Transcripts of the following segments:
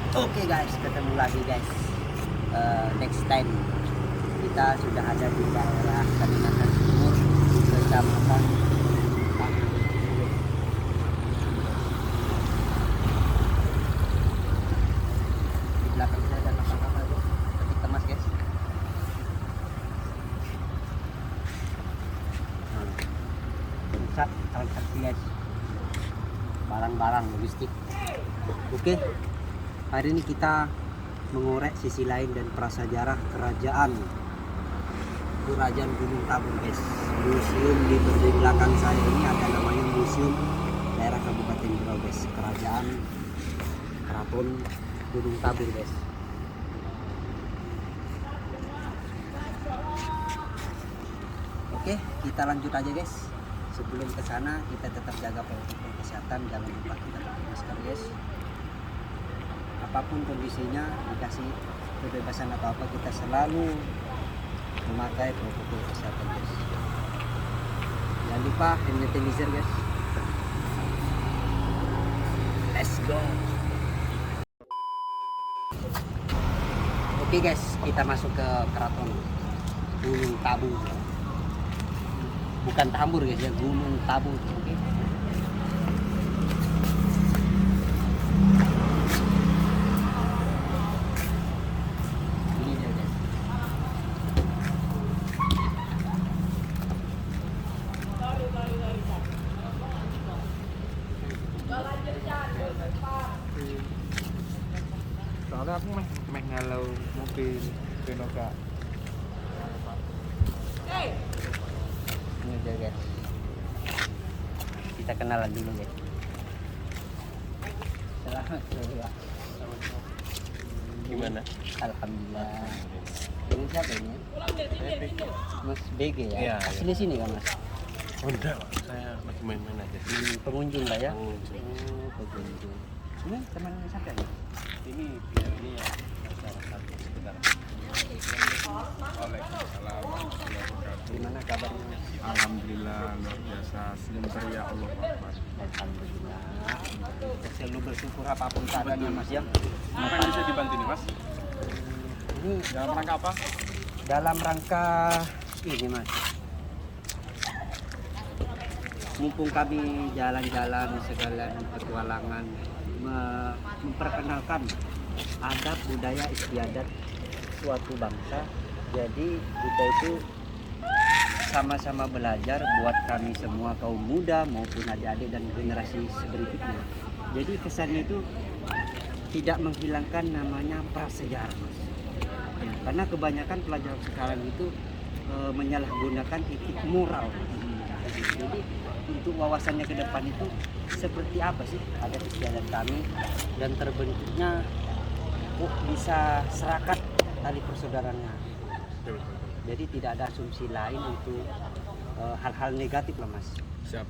Oke guys, ketemu lagi guys. Next time kita sudah ada di daerah Kalimantan Timur, di Kecamatan di belakang saya ada kapal-kapal guys. Petik kemas guys. Pusat transaksi guys. Barang-barang logistik. Oke. Hari ini kita mengorek sisi lain dan prasejarah kerajaan Gunung Tabur guys. Museum di belakang saya ini ada namanya Museum Daerah Kabupaten Berau guys. Kerajaan Keraton Gunung Tabur guys. Oke, kita lanjut aja guys. Sebelum ke sana kita tetap jaga protokol kesehatan, jangan lupa kita pakai masker guys. Apapun kondisinya, dikasih kebebasan atau apa, kita selalu memakai protokol kesehatan guys. Jangan lupa hand sanitizer guys. Let's go. Oke guys, kita masuk ke Keraton Gunung Tabur. Bukan Tambur guys ya, Gunung Tabur. Oke. Soalnya aku meh ngalau mobil Benoka. Ini dia guys. Kita kenalan dulu guys. Selamat siang. Gimana? Alhamdulillah. Ini siapa ini? Mas BG ya? Iya, Asli sini kan mas? Oh, enggak, saya lagi main-main aja. Pengunjung lah ya? Pengunjung. Oh, pengunjung. Ini teman siapa ya? Ini biar ini ya masyarakat sekitar. Waalaikumsalam. Gimana kabarnya mas? Alhamdulillah luar biasa. Senyum ceria Allah Akbar. Alhamdulillah. Kita selalu bersyukur apapun keadaannya mas ya. Apa yang bisa dibantu nih mas? Ini Dalam rangka apa? dalam rangka ini mas. Mumpung kami jalan-jalan sekalian petualangan, memperkenalkan adab budaya istiadat suatu bangsa. Jadi kita itu sama-sama belajar buat kami semua kaum muda maupun adik-adik dan generasi berikutnya. Jadi kesannya itu tidak menghilangkan namanya prasejarah mas. Ya, karena kebanyakan pelajar sekarang itu menyalahgunakan etik moral. Jadi untuk wawasannya ke depan itu seperti apa sih adat istiadat kami dan terbentuknya bisa serakat tali persaudaraannya. Jadi tidak ada asumsi lain untuk hal-hal negatif lah mas. Siap.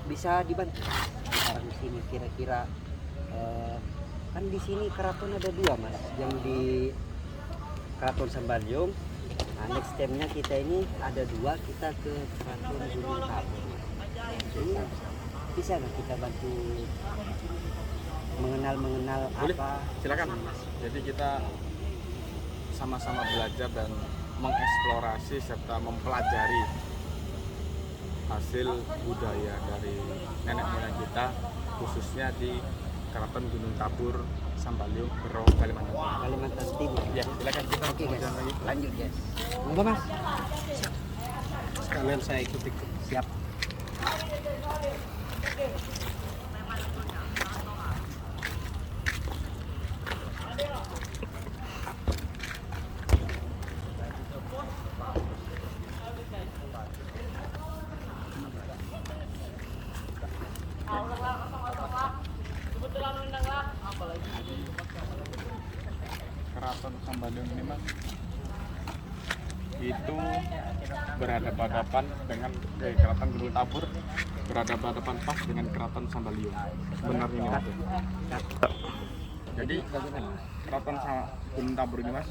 Bisa dibantu sekarang di sini kira-kira kan di sini keraton ada dua mas, yang di Keraton Sambalyong. Nah, next step-nya kita ini ada dua, kita ke Keraton Gunung Tabur. Jadi bisa nggak kita bantu mengenal Boleh, apa? silakan. Jadi kita sama-sama belajar dan mengeksplorasi serta mempelajari hasil budaya dari nenek moyang kita, khususnya di Keraton Gunung Tabur, Sambalyong, Berau, Kalimantan Timur. Kalimantan Timur. Ya, silakan kita Oke guys, jalan lagi. lanjut guys. Monggo mas. Sekalian saya ikut-ikut. Siap. Keraton Sambalyong ini mas, itu berhadapan-hadapan dengan Keraton Gunung Tabur, berhadapan-hadapan pas dengan Keraton Sambalyong. Sebenarnya ini mas. Jadi Keraton Gunung Tabur ini mas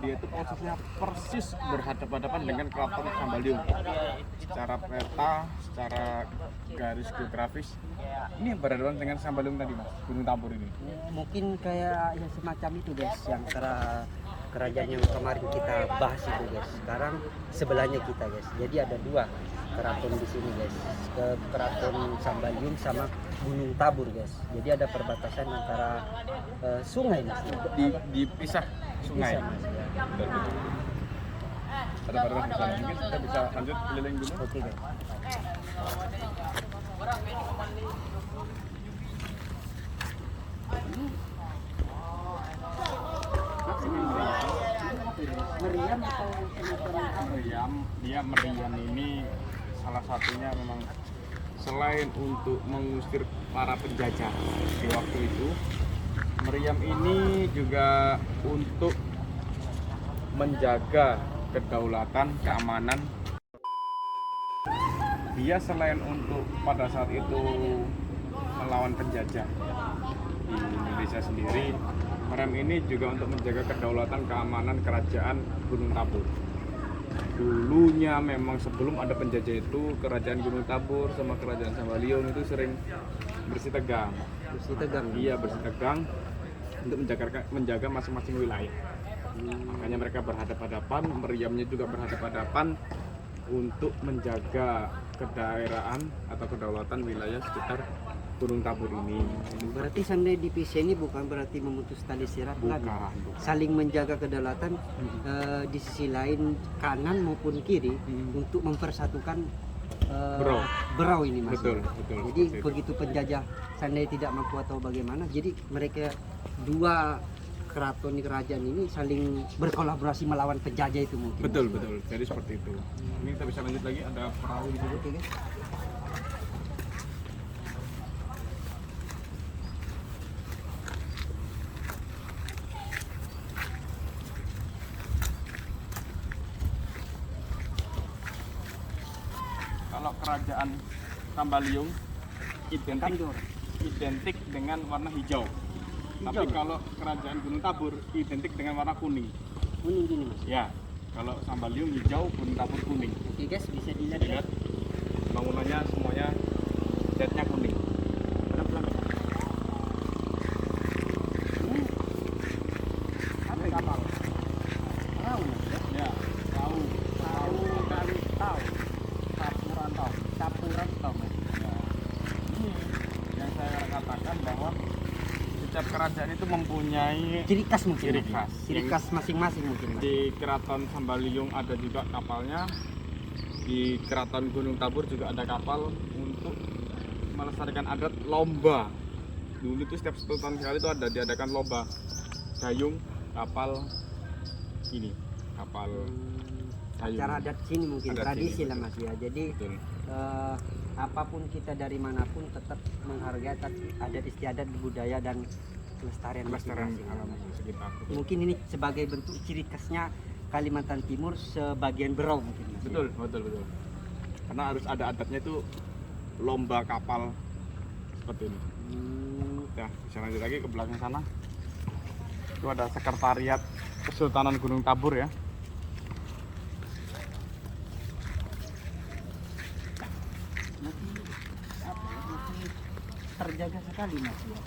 dia itu posisinya persis berhadapan-hadapan dengan keraton Sambaliung. Secara peta, secara garis geografis, ini berhadapan dengan Sambaliung tadi mas, Gunung Tambur ini. Mungkin kayak ya semacam itu guys, yang kerajaan yang kemarin kita bahas itu guys. Sekarang sebelahnya kita guys. Jadi ada dua keraton di sini guys. Keraton Sambaliung sama Gunung Tabur guys. Jadi ada perbatasan antara sungai mas. Dipisah sungai. Bisa, mas, ya. Betul, betul. Ada perbatasan di sana. Mungkin kita bisa lanjut keliling dulu. Oke guys. Meriam atau meriam ini salah satunya memang selain untuk mengusir para penjajah di waktu itu, meriam ini juga untuk menjaga kedaulatan, keamanan. Dia selain untuk pada saat itu melawan penjajah di Indonesia sendiri, meriam ini juga untuk menjaga kedaulatan, keamanan kerajaan Gunung Tabur. Dulunya memang sebelum ada penjajah itu, kerajaan Gunung Tabur sama kerajaan Sambaliung itu sering bersitegang. Bersitegang. Iya, bersitegang untuk menjaga masing-masing wilayah. Makanya mereka berhadapan-hadapan, meriamnya juga berhadapan-hadapan untuk menjaga kedaerahan atau kedaulatan wilayah sekitar Gunung Tabur ini. Berarti sandai dipisah ini bukan berarti memutus tali sirat kan? Bukan. Saling menjaga kedaulatan di sisi lain kanan maupun kiri untuk mempersatukan berau ini mas. Betul, betul. Jadi begitu penjajah sandai tidak mampu atau bagaimana, jadi mereka dua keraton kerajaan ini saling berkolaborasi melawan penjajah itu mungkin. Betul, betul. Jadi seperti itu. Ini kita bisa lanjut lagi, ada perahu di situ. Oke, guys. Kalau kerajaan Sambaliung identik dengan warna hijau. Tapi kalau kerajaan Gunung Tabur identik dengan warna kuning. Kuning gini mas. Ya, kalau Sambaliung hijau, Gunung Tabur kuning. Oke guys, bisa dilihat. Lihat bangunannya semuanya catnya kuning. Pelan-pelan. Apa ini? Kapal. Perahu mas. Ya, tahu. Kali tahu. Sapuran tahu. Sapuran tahu mas. Ya. Ini yang saya katakan bahwa setiap kerajaan itu mempunyai Ciri khas mungkin. Ciri mas. khas. Ciri khas masing-masing mungkin mas. di Keraton Sambaliung ada juga kapalnya, di Keraton Gunung Tabur juga ada kapal untuk melestarikan adat lomba. Dulu itu setiap 1 tahun sekali itu ada diadakan lomba dayung kapal ini, kapal dayung. Cara adat sini mungkin Adat tradisi sini, lah mas ya. Jadi Betul. apapun kita dari manapun tetap menghargai adat istiadat budaya dan kelestarian Kelestarian masing-masing. alam sekitar. Mungkin ini sebagai bentuk ciri khasnya Kalimantan Timur sebagian berau mungkin mas. Betul, betul, betul. Karena harus ada adatnya itu lomba kapal seperti ini. Ya, bisa lanjut lagi ke belakang sana. Itu ada sekretariat Kesultanan Gunung Tabur ya. Masih terjaga sekali mas ya.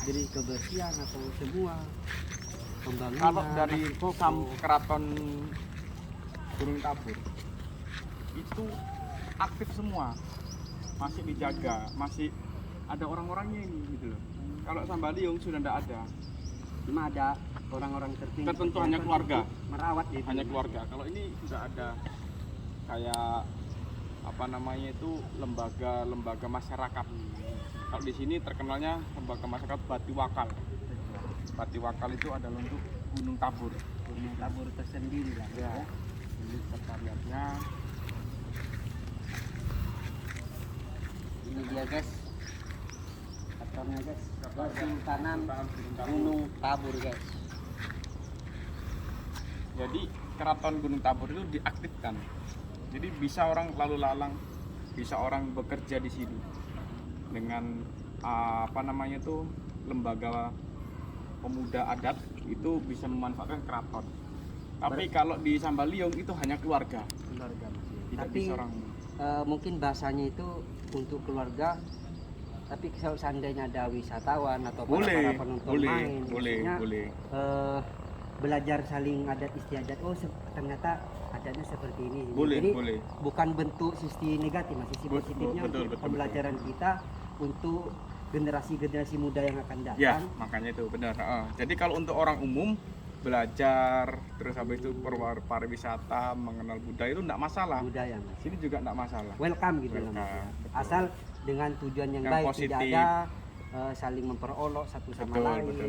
Dari kebersihan atau semua pembangunan. Kalau dari Keraton Gunung Tabur itu aktif semua, masih dijaga, masih ada orang-orangnya ini gitu loh. Kalau Sambaliung sudah tidak ada, Cuma ada orang-orang tertentu hanya keluarga, merawat gitu. hanya keluarga. Kalau ini sudah ada kayak apa namanya itu lembaga masyarakat. Kalau di sini terkenalnya lembaga masyarakat Batiwakal. Batiwakal itu adalah untuk Gunung Tabur. Gunung Tabur tersendiri lah ya. Ini sekretariatnya. Ini dia guys, keratonnya guys, Kesultanan Gunung Tabur guys. Jadi Keraton Gunung Tabur itu diaktifkan. Jadi bisa orang lalu lalang, bisa orang bekerja di sini dengan apa namanya itu lembaga pemuda adat itu bisa memanfaatkan keraton. Tapi kalau di Sambaliung itu hanya keluarga. keluarga Mas ya. Tidak Tapi bisa orang. mungkin bahasanya itu untuk keluarga. Tapi kalau seandainya ada wisatawan atau para penonton main, maksudnya, boleh. belajar saling adat istiadat. Oh ternyata adatnya seperti ini. Boleh, Jadi boleh. bukan bentuk sisi negatif, mas. Sisi positifnya betul, untuk betul, pembelajaran kita untuk generasi muda yang akan datang. Ya, makanya itu benar. Jadi kalau untuk orang umum belajar, terus habis itu pariwisata, mengenal budaya itu enggak masalah. Budaya, mas. Sini juga enggak masalah. Welcome gitu lah, mas. Welcome, betul. Asal dengan tujuan yang baik, positif. tidak ada saling memperolok satu sama lain. Betul.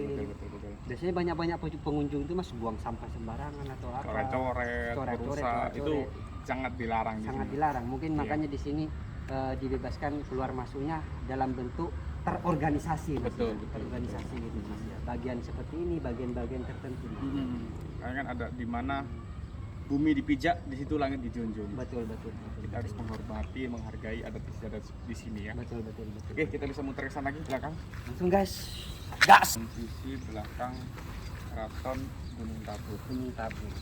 Biasanya banyak pengunjung itu mas buang sampah sembarangan atau apa. Coret-coret, merusak, itu sangat dilarang. Sangat dilarang. Mungkin makanya di sini dibebaskan keluar masuknya dalam bentuk terorganisasi, mas. Betul. Terorganisasi gitu mas ya. Bagian seperti ini, bagian-bagian tertentu. Karena kan ada di mana bumi dipijak, di situ langit dijunjung. Betul. Kita harus menghormati, menghargai adat istiadat di sini ya. Betul. Oke, kita bisa muter ke sana lagi belakang. Langsung guys, gas. Sisi belakang Keraton Gunung Tabur. Gunung Tabur.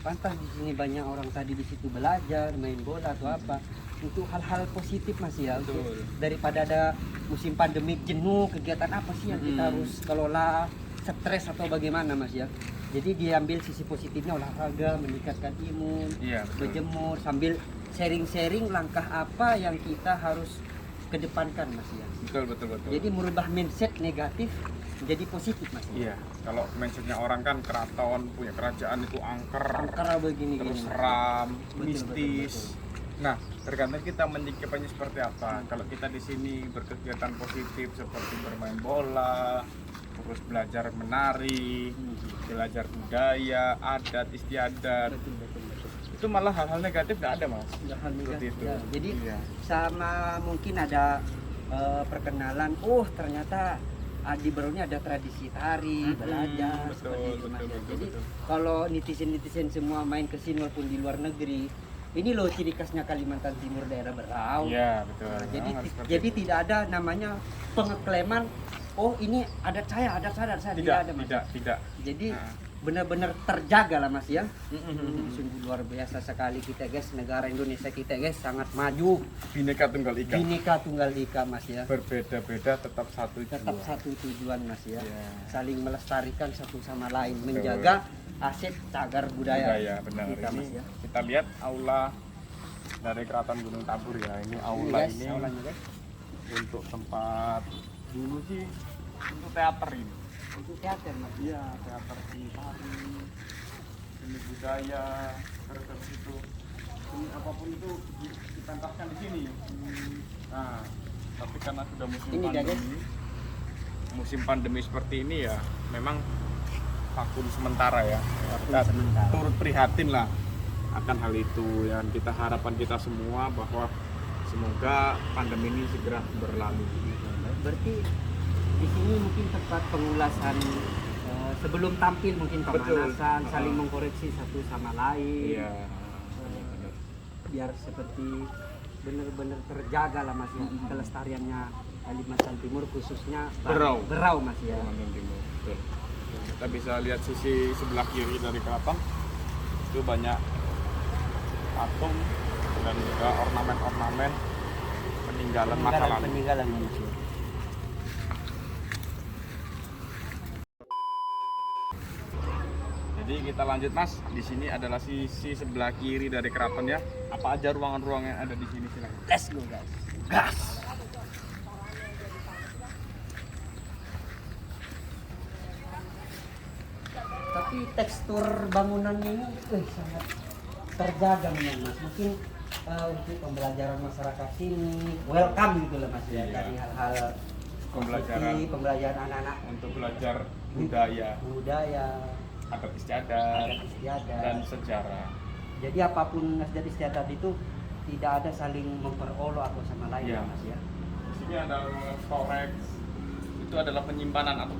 Pantas di sini banyak orang tadi di situ belajar, main bola atau apa. Untuk hal-hal positif mas ya. Untuk daripada ada musim pandemi jenuh, kegiatan apa sih yang kita harus kelola, stres atau bagaimana mas ya. Jadi diambil sisi positifnya, olahraga, meningkatkan imun, berjemur, sambil sharing-sharing langkah apa yang kita harus kedepankan mas ya. Betul. Jadi merubah mindset negatif menjadi positif mas. Iya, kalau mindsetnya orang kan keraton, punya kerajaan itu angker begini terus gini, seram, Betul. mistis. Nah, tergantung kita menyikapinya seperti apa. Kalau kita di sini berkegiatan positif seperti bermain bola, terus belajar menari, belajar budaya, adat istiadat, Betul. itu malah hal-hal negatif nggak ada mas. Hal Seperti negatif. itu. Ya, jadi Iya. sama mungkin ada perkenalan. Oh ternyata di Barunya ada tradisi tari, belajar seperti itu mas. Jadi kalau netizen semua main ke sini walaupun di luar negeri, ini loh ciri khasnya Kalimantan Timur daerah Berau. Iya betul. Nah, Seperti jadi itu. tidak ada namanya pengeklaman. Oh ini adat saya. Tidak ada mas. Tidak. Jadi benar-benar terjaga lah mas ya. Sungguh luar biasa sekali kita guys, negara Indonesia kita guys sangat maju. Bhinneka Tunggal Ika mas ya. Berbeda-beda tetap satu tujuan mas ya. Iya. Saling melestarikan satu sama lain, menjaga aset cagar budaya. Benar. Kita, Ini mas ya. kita lihat aula dari Keraton Gunung Tabur ya. Ini aula guys, ini aulanya guys. untuk tempat dulu sih untuk teater ini. Untuk teater mas. Iya, teater seni tari, seni budaya, terus itu seni apapun itu dipentaskan di sini. Nah, tapi karena sudah musim pandemi seperti ini ya, memang vakum sementara ya. Kita turut prihatin lah akan hal itu. Yang kita harapan kita semua bahwa semoga pandemi ini segera berlalu. Berarti di sini mungkin tempat pengulasan sebelum tampil, mungkin pemanasan, saling mengkoreksi satu sama lain. Iya. Biar seperti benar-benar terjaga lah mas ya, kelestariannya Kalimantan Timur khususnya Berau mas ya. Kalimantan Timur. Betul. Kita bisa lihat sisi sebelah kiri dari keraton itu banyak patung dan juga ornamen-ornamen peninggalan masa lalu. Peninggalan mas ya. Jadi kita lanjut mas, di sini adalah sisi sebelah kiri dari keraton ya. Apa aja ruangan-ruangan yang ada di sini silakan. Let's go guys. Gas. Tapi tekstur bangunannya ini sangat terjaga memang mas. Mungkin untuk pembelajaran masyarakat sini welcome gitu lah mas ya, dari hal-hal pembelajaran anak-anak untuk belajar budaya, adat istiadat, dan sejarah. Jadi apapun adat istiadat itu tidak ada saling memperolok atau sama lain ya. mas ya. Di sini ada storage, itu adalah penyimpanan atau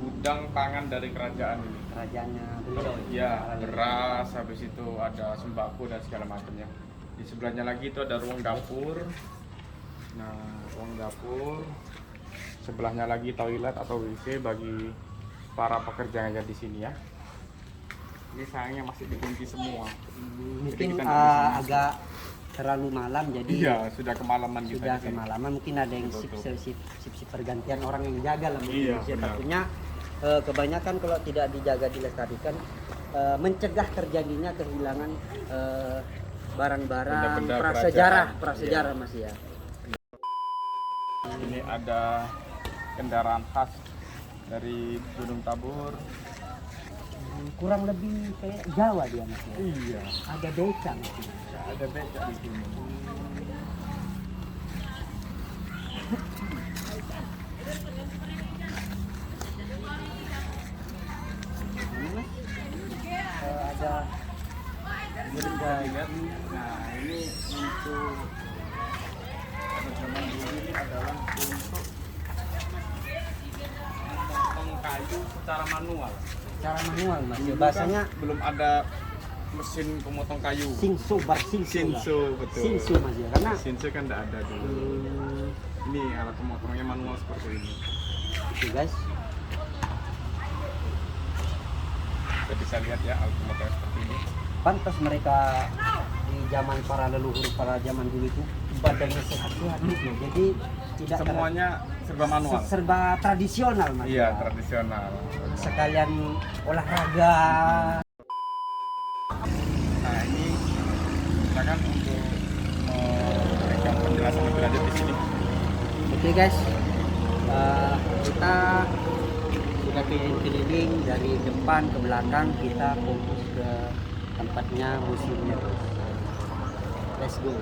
gudang pangan dari kerajaan ini. Kerajaannya beliau. Ya, beras, habis itu ada sembako dan segala macamnya. Di sebelahnya lagi itu ada ruang dapur. Nah, ruang dapur. Sebelahnya lagi toilet atau WC bagi para pekerja yang ada di sini ya. Ini sayangnya masih dikunci semua. Mungkin kita nggak bisa masuk. agak terlalu malam jadi Iya, sudah kemalaman kita sudah di sini. kemalaman, mungkin ada yang Betul, sip pergantian orang yang jaga lah mungkin. Iya, Ya, benar. takutnya kebanyakan kalau tidak dijaga dilestarikan mencegah terjadinya kehilangan barang-barang Benda-benda prasejarah kerajaan. Mas ya. Ini ada kendaraan khas dari Gunung Tabur. Kurang lebih kayak Jawa dia Mas ya. Iya, Ada beca Mas ya. ada becak di sini. Ini Mas ada Lihat. Nah, ini untuk pada zaman dulu ini adalah untuk memotong kayu secara manual. cara manual Mas ya. Dulu Bahasanya kan belum ada mesin pemotong kayu. Shinso Shinso, betul. Shinso Mas ya. Karena Shinso kan tidak ada dulu. Ini alat pemotongnya manual seperti ini. itu guys. Kita bisa lihat ya alat pemotongnya seperti ini. Pantas mereka di zaman para leluhur pada zaman dulu itu badannya sehat-sehat gitu. Jadi tidak Semuanya serba manual. serba tradisional Mas. Iya, ya. tradisional. Sekalian olahraga. Nah, ini silakan untuk memberikan penjelasan lebih lanjut di sini. Oke guys, kita sudah keliling-keliling dari depan ke belakang, kita fokus ke tempatnya museumnya. Let's go.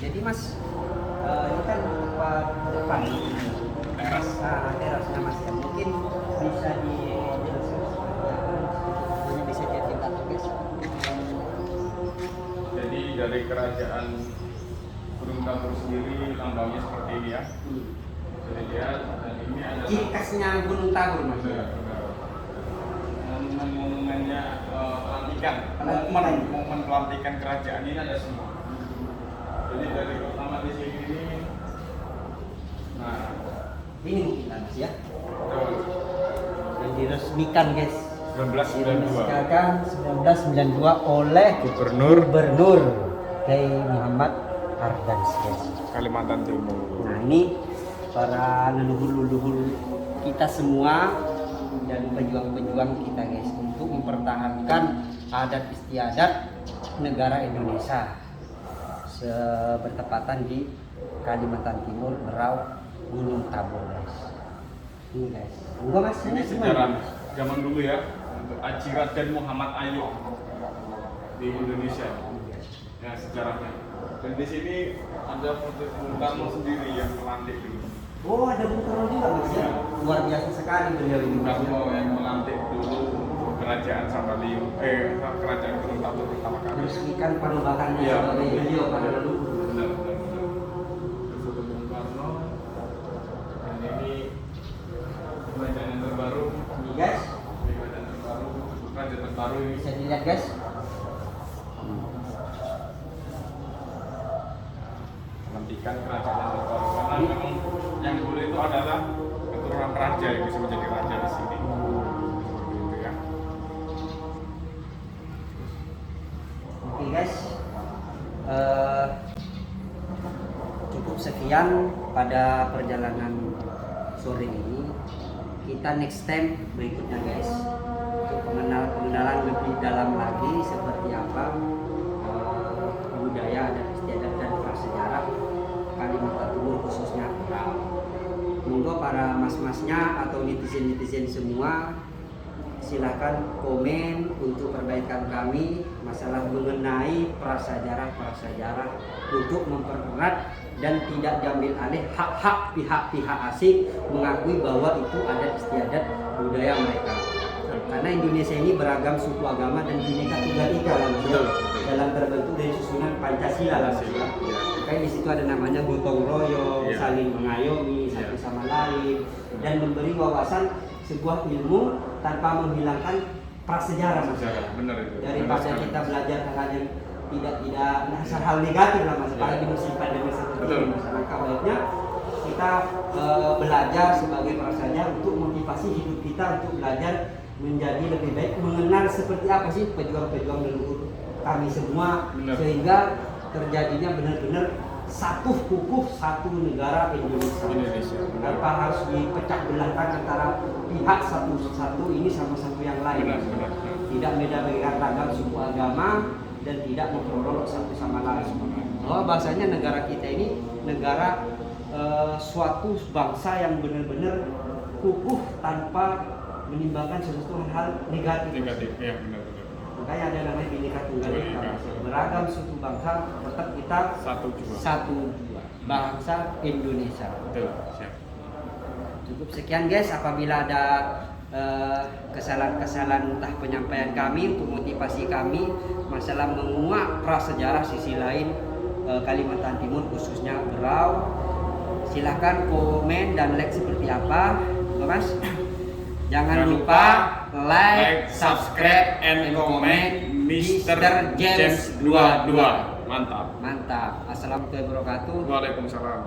Jadi Mas, ini kan tempat depan. Teras. Terasnya Mas ya. Mungkin bisa dijelaskan hanya bisa diceritakan guys. Jadi dari kerajaan Gunung Tabur sendiri lambangnya seperti ini ya. Jadi lihat, dan ini adalah Ciri khasnya Gunung Tabur Mas. benar. Momen-momennya pelantikan. Pelantikan. Momen pelantikan kerajaan ini ada semua. Jadi dari pertama di sini ini, nah, Ini mungkin Mas ya. betul. Yang diresmikan guys. 1992. Diresmikan 1992 oleh Gubernur Kiai Muhammad Ardans guys. Kalimantan Timur. Nah ini para leluhur-leluhur kita semua dan pejuang-pejuang kita guys untuk mempertahankan adat istiadat negara Indonesia bertepatan di Kalimantan Timur, Berau, Gunung Tabur guys. Ini guys. Enggak Mas, Ini sejarah zaman dulu ya, untuk Haji Raden Muhammad Ayo di Indonesia. Ya sejarahnya. Dan di sini ada foto Bung Karno sendiri yang melantik dulu. Oh ada Bung Karno juga Mas ya. Luar biasa sekali beliau ini. Bung Karno yang melantik dulu kerajaan Sambaliu, kerajaan Gunung Tabur pertama kali. Meresmikan panubakannya Iya. sebagai beliau pada leluhur. Benar. Ada foto Bung Karno. Dan ini kerajaan yang terbaru. Ini guys, Kerajaan terbaru. Kerajaan terbaru ini. bisa dilihat guys. Pelantikan kerajaan yang terbaru karena memang yang dulu itu adalah keturunan raja yang bisa menjadi raja di sini. Seperti itu ya. Oke guys, cukup sekian pada perjalanan sore ini. Kita next time berikutnya guys untuk pengenalan lebih dalam lagi seperti apa budaya adat istiadat dan prasejarah Kalimantan Timur khususnya Berau. Monggo para mas-masnya atau netizen-netizen semua silakan komen untuk perbaikan kami masalah mengenai prasejarah untuk mempererat dan tidak diambil alih hak-hak pihak-pihak asing mengakui bahwa itu adat istiadat budaya mereka. Karena Indonesia ini beragam suku agama dan bineka tunggal ika lah Mas, Betul. dalam terbentuk dari susunan Pancasila lah Mas. Iya. Kayak di situ ada namanya gotong royong, Iya. saling mengayomi satu sama lain dan memberi wawasan sebuah ilmu tanpa menghilangkan prasejarah Mas. Sejarah, benar itu. Daripada Benar sekali. kita belajar hal-hal yang tidak hal negatif lah mas, apalagi musim pandemi seperti Betul. ini. Maka baiknya kita belajar sebagai prasaja untuk motivasi hidup kita untuk belajar menjadi lebih baik, mengenal seperti apa sih pejuang-pejuang leluhur kami semua. Benar. Sehingga terjadinya benar-benar satu kukuh satu negara Indonesia. Tanpa harus dipecah belahkan antara pihak satu ini sama satu yang lain. Benar. Tidak beda-bedakan ragam suku agama dan tidak memperolok satu sama lain. Bahwa bahasanya negara kita ini negara suatu bangsa yang benar-benar kukuh tanpa menimbulkan sesuatu hal negatif. Ya benar. Makanya ada namanya Bhinneka Tunggal Ika. Beragam suku bangsa tetap kita satu jua. Bangsa Indonesia. Betul, siap. Cukup sekian guys, apabila ada kesalahan-kesalahan entah penyampaian kami untuk motivasi kami masalah menguak prasejarah sisi lain Kalimantan Timur khususnya Berau, silahkan komen dan like seperti apa, Mas. Jangan lupa like, subscribe, and comment Mr. James 22. Mantap. Mantap. Assalamualaikum warahmatullahi wabarakatuh. Waalaikumsalam.